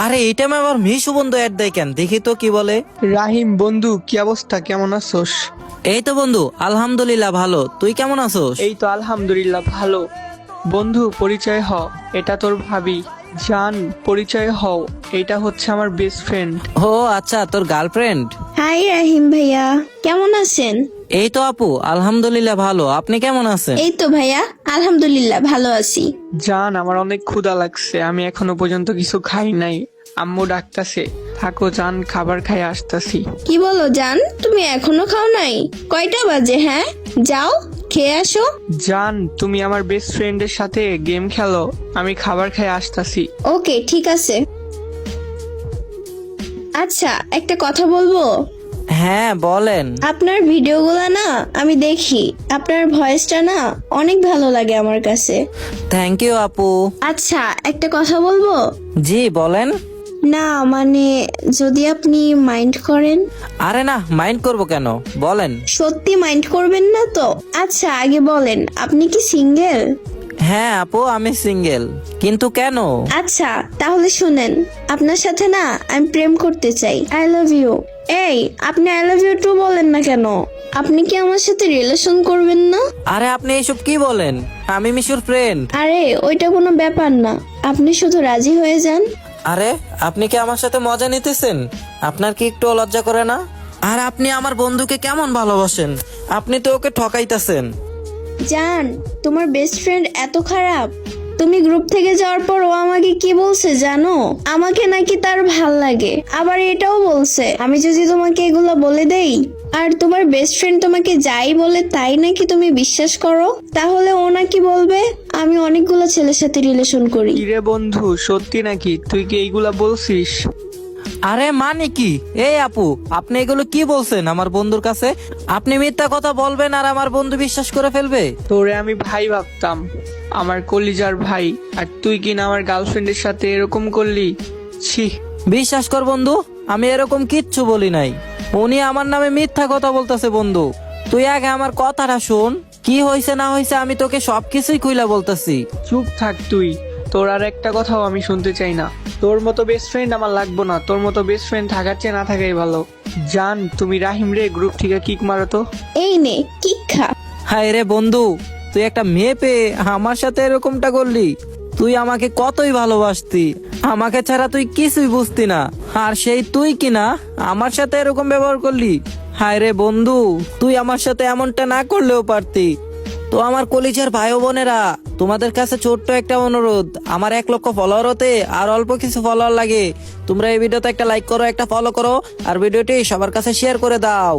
আরে এই টাইমে আবার মিশু বন্ধু অ্যাড দেয় কেন? দেখি তো কি বলে। রাহিম বন্ধু, কি অবস্থা, কেমন আছোস? এই তো বন্ধু, আলহামদুলিল্লাহ ভালো। তুই কেমন আছোস? এই তো আলহামদুলিল্লাহ ভালো। বন্ধু পরিচয় হ, এটা তোর ভাবি। জান পরিচয় হও, এটা হচ্ছে আমার বেস্ট ফ্রেন্ড। ও আচ্ছা, তোর গার্লফ্রেন্ড। হাই রাহিম ভাইয়া, কেমন আছেন? এই তো আপু, আলহামদুলিল্লাহ ভালো। আপনি কেমন আছেন? এই তো ভাইয়া, আলহামদুলিল্লাহ ভালো আছি। জান আমার অনেক ক্ষুধা লাগছে, আমি এখনো পর্যন্ত কিছু খাই নাই। আম্মু ডাকতাছে, থাকো জান, খাবার খাই আসতাছি। কি বলো জান, তুমি এখনো খাও নাই? কয়টা বাজে? হ্যাঁ, যাও খেয়ে আসো। জান তুমি আমার বেস্ট ফ্রেন্ডের সাথে গেম খেলো, আমি খাবার খাই আসতাছি। ওকে ঠিক আছে। আচ্ছা, একটা কথা বলবো? হ্যাঁ বলেন। আপনার ভিডিওগুলো না আমি দেখি, আপনার ভয়েসটা না অনেক ভালো লাগে আমার কাছে। থ্যাংক ইউ আপু। আচ্ছা, একটা কথা বলবো? জি বলেন। না মানে, যদি আপনি মাইন্ড করেন। আরে না, মাইন্ড করব কেন, বলেন। সত্যি মাইন্ড করবেন না তো? আচ্ছা আগে বলেন, আপনি কি সিঙ্গেল? হ্যাঁ আপু, আমি সিঙ্গেল। কিন্তু কেন? আচ্ছা তাহলে শুনেন, আপনার সাথে না আমি প্রেম করতে চাই। I love you. এই, আপনি আই লাভ ইউ টু বলেন না কেন? আপনি কি আমার সাথে রিলেশন করবেন না? আরে আপনি এসব কি বলেন? আমি মিশুর ফ্রেন্ড। আরে ওইটা কোনো ব্যাপার না, আপনি শুধু রাজি হয়ে যান। আরে আপনি কি আমার সাথে মজা নিতেছেন? আপনার কি একটু লজ্জা করে না? আর আপনি আমার বন্ধুকে কেমন ভালোবাসেন? আপনি তো ওকে ঠকাইতেছেন। জান, তোমার বেস্ট ফ্রেন্ড এত খারাপ? তুমি গ্রুপ থেকে যাওয়ার পর ও আমাকে কি বলছে জানো? আমাকে নাকি তার ভাল লাগে, আবার এটাও বলছে আমি যদি তোমাকে এগুলো বলে দেই আর তোমার বেস্ট ফ্রেন্ড তোমাকে যাই বলে তাই নাকি তুমি বিশ্বাস করো, তাহলে ও নাকি বলবে আমি অনেকগুলো ছেলের সাথে রিলেশন করি। কিরে বন্ধু, সত্যি নাকি? তুই কি এইগুলা বলছিস? আরে মানে কি? এই আপু, আপনি এগুলো কি বলছেন আমার বন্ধুর কাছে? আপনি মিথ্যা কথা বলবেন আর আমার বন্ধু বিশ্বাস করে ফেলবে? তোরে আমি ভাই ভাবতাম, আমার কলিজার ভাই, আর তুই কিনা আমার গার্লফ্রেন্ডের সাথে এরকম করলি? ছি। বিশ্বাস কর বন্ধু, আমি এরকম কিচ্ছু বলি নাই। উনি আমার নামে মিথ্যা কথা বলতেছে বন্ধু। তুই আগে আমার কথাটা শোন, কি হয়েছে না হয়েছে আমি তোকে সবকিছুই খুইলা বলতেছি। চুপ থাক তুই, তোর আর একটা কথাও আমি শুনতে চাই না। তোর মতো বেস্ট ফ্রেন্ড আমার লাগবো না, তোর মতো বেস্ট ফ্রেন্ড থাকার চেয়ে না থাকাই ভালো। জান তুমি রাহিম রে গ্রুপ থেকে কিক মারো তো। এই নে কিক খা। হায় রে বন্ধু, তুই একটা মেয়ে পেয়ে আমার সাথে এরকমটা করলি? তুই আমাকে কতই ভালোবাসতি, আমাকে ছাড়া তুই কিছুই বুঝতি না, আর সেই তুই কিনা আমার সাথে এরকম ব্যবহার করলি। হায় রে বন্ধু, তুই আমার সাথে এমনটা না করলেও পারতি। তো আমার কলিজার ভাই ও বোনেরা, তোমাদের কাছে ছোট্ট একটা অনুরোধ, আমার 1 লক্ষ ফলোয়ার হতে আর অল্প কিছু ফলোয়ার লাগে। তোমরা এই ভিডিওতে একটা লাইক করো, একটা ফলো করো, আর ভিডিওটি সবার কাছে শেয়ার করে দাও।